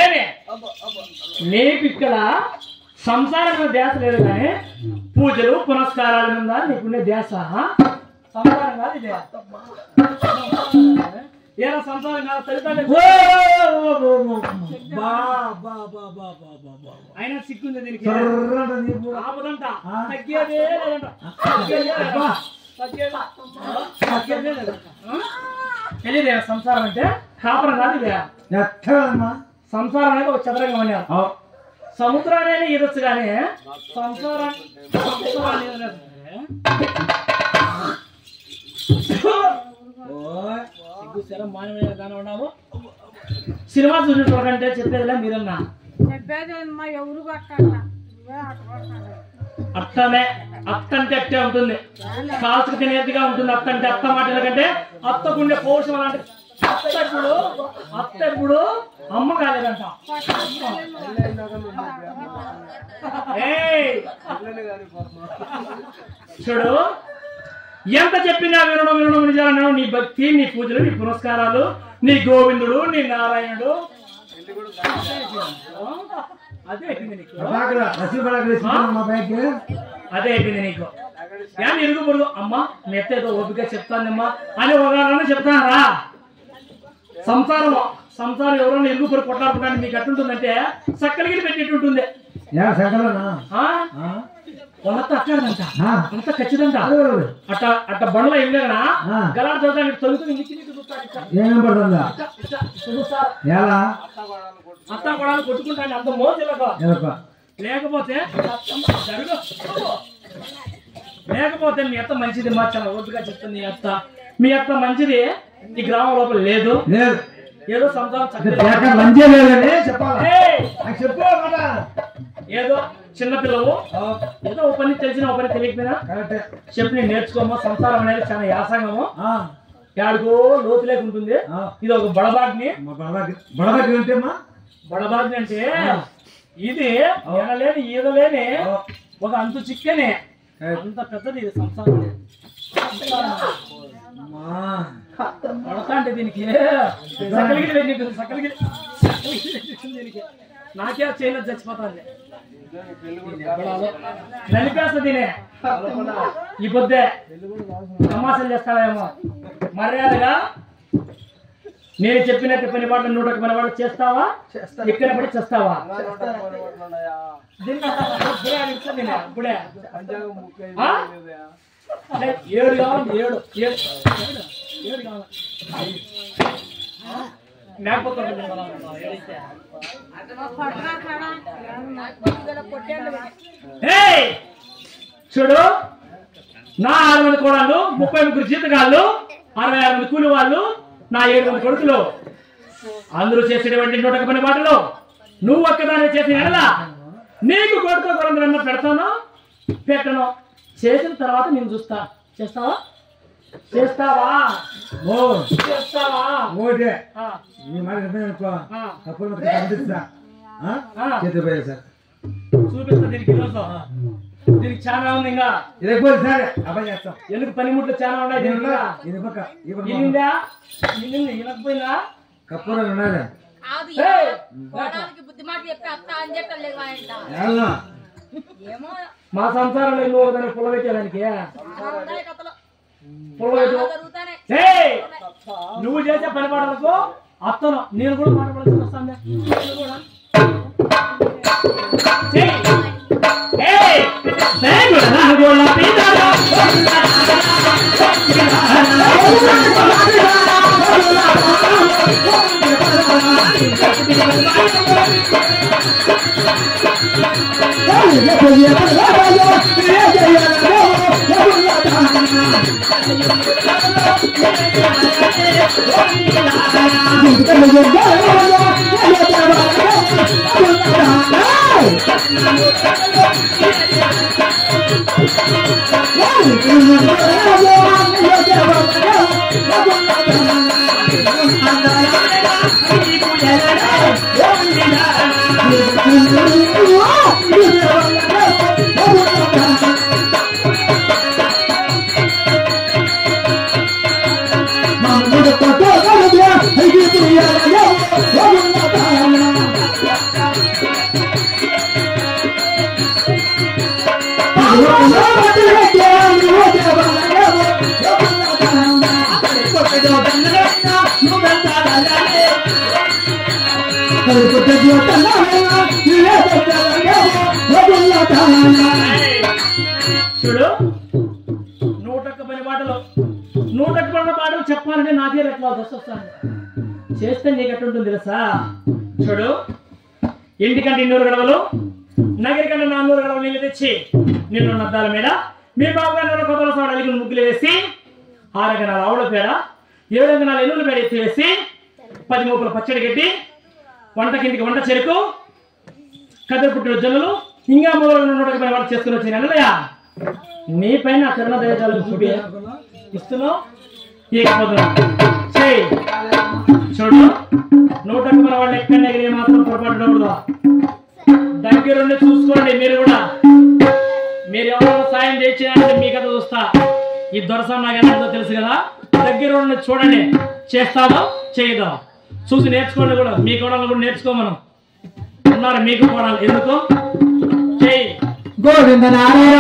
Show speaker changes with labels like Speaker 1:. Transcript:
Speaker 1: ఏమి నీకు ఇక్కడ సంసారం ధ్యాస లేదు కానీ పూజలు పునస్కారాల మీద నీకుండే ధ్యాస సంసారం కాదు ఇదే ఏదో సంసారం కాదు అయినా సిక్కుంది దీనికి ఆపదంట తగ్గేదే తెలియదే సంసారం అంటే కాపురం కాదు ఇదే సంసారం అనేది ఒక చదరంగం అన్నారు సముద్రాన్ని ఈదొచ్చు కానీ సంసారాన్ని మానవీయ గానే ఉన్నాము సినిమా చూసేటోకంటే చెప్పేదిలే మీరన్నా
Speaker 2: ఎవరు
Speaker 1: అత్తనే అత్తంటే అట్టే ఉంటుంది కాల్చుకు తినేదిగా ఉంటుంది అత్తంటే అత్త మాటల కంటే అత్తకుండే పౌరుషం అలాంటి అత్త ఇప్పుడు అమ్మ కాలేదంట చూడు ఎంత చెప్పినా వినడం వినడం నిజాలను నీ భక్తి నీ పూజలు నీ పురస్కారాలు నీ గోవిందుడు నీ నారాయణుడు అదే అయిపోయింది నీకు అదే అయిపోయింది నీకు కానీ ఇరుగు పొరుగు అమ్మ నెత్త ఏదో ఓపిక చెప్తానమ్మా అని ఒకగానే చెప్తానరా సంసారం సంసారం ఎవరైనా ఇరుగు పొరుగు కొట్లాడుకుంటాను మీకు ఎట్టుంటుందంటే సక్కలిగిరి పెట్టేట్టుంటుంది అట్టాడంట అంత ఖచ్చితంగా అట్ట అట్ట బండ్లో వెళ్ళారా గలాడు చదువుతానికి తొలుగుతుంది అత్త కూడా కొట్టుకుంటాను అంత మోసలకు లేకపోతే లేకపోతే మీ అత్త మంచిది మా చాలా ఓపిగా చెప్తుంది మీ అత్త మీ అత్త మంచిది ఈ గ్రామం లోపల లేదు ఏదో సంసారం ఏదో చిన్నపిల్లవు ఏదో ఒక పని తెలిసిన ఒక పని తెలియకపోయినా చెప్పి నేను నేర్చుకోమో సంసారం అనేది చాలా యాసంగము యాడికో లోతు లేకుంటుంది ఇది ఒక బడబాగ్ని బడబాగ్ని అంటే ఇది ఎనలేని ఈదలేని ఒక అంతు చిక్కనే అంత పెద్దది ఇది సంసారం పడతా అంటే దీనికి సకలిగిరి దీనికి నాకే చేయలేదు చచ్చిపోతాను నలిపేస్తా దీనే ఈ పొద్దే తమాషాలు చేస్తావేమో మర్యాదగా నేను చెప్పినట్టు పని పాటలు 101 పని పాటలు చేస్తావా ఇక్కడ పడి చేస్తావా ఇప్పుడే 7 కావాలి 7 కావాలి చూడు నా 6 మంది కోడళ్ళు 33 జీతగాళ్ళు 66 మంది కూలి వాళ్ళు నా 7 మంది కొడుకులు అందరూ చేసేటువంటి 101 పని పాటలు నువ్వు ఒక్కదాన్ని చేసిన ఎడలా నీకు కొడుకు కొడుకున్న పెడతాను పెట్టను చేసిన తర్వాత నేను చూస్తా చేస్తావా చేస్తావా చేస్తావా చూపిస్తా దీనికి ఈరోజు దీనికి చాలా ఉంది ఇంకా ఎందుకు పనిముట్లు చాలా ఉన్నాయి వినకపోయినా
Speaker 3: కప్పూరాలు ఉన్నాయి
Speaker 1: మా సంసారంలో ఇల్లు ఒకదాన్ని పుల్ల పెట్టేదానికి నువ్వు చేసే పని పాటలకు అత్తను నేను కూడా మాట పడాల్సి వస్తాను
Speaker 3: Mama
Speaker 1: చూడు, 101 పని మాటలు, 101 మాటలు చెప్పాలంటే నాకే రెట్లా వస్తాను. చేస్తే నీకు ఎట్టుంటుంది తెలుసా? చూడు, ఇంటికంటే 200 గడవలు, నగరి కంటే 400 గడవలు నీళ్ళు తెచ్చి నిన్ను నద్దాల మీద మీ బాబుగారు కొత్త అలిగి ముగ్గులు వేసి 6 గణాల ఆవుల పేడ 7 గణాల ఎల్లుల పేడ ఎత్తి వేసి 10 మూపుల పచ్చడి కట్టి వంట కిందికి వంట చెరుకు కద్దరు పుట్టిన జొన్నలు ఇంకా మొదలు 101 పని వాడు చేసుకుని వచ్చాను అన్నయ్య. నీ పైన కరుణ దయచాలు ఇస్తున్నావు చెయ్యి. చూడు, 101 పని వాళ్ళు ఎక్కడ ఎగిరి మాత్రం పొరపాటు దగ్గరుండి చూసుకోండి. మీరు కూడా మీరు ఎవరైనా సాయం చేయించారంటే మీ కథ చూస్తా. ఈ దొరసం నాకు ఎలా తెలుసు కదా. దగ్గరుండి చూడండి, చేస్తాదో చేయదో చూసి నేర్చుకోండి. కూడా మీ కోడలు కూడా నేర్చుకోమను ఉన్నారు. మీకు కోడలు ఎందుకు చెయ్యి. గోవింద నారాయణ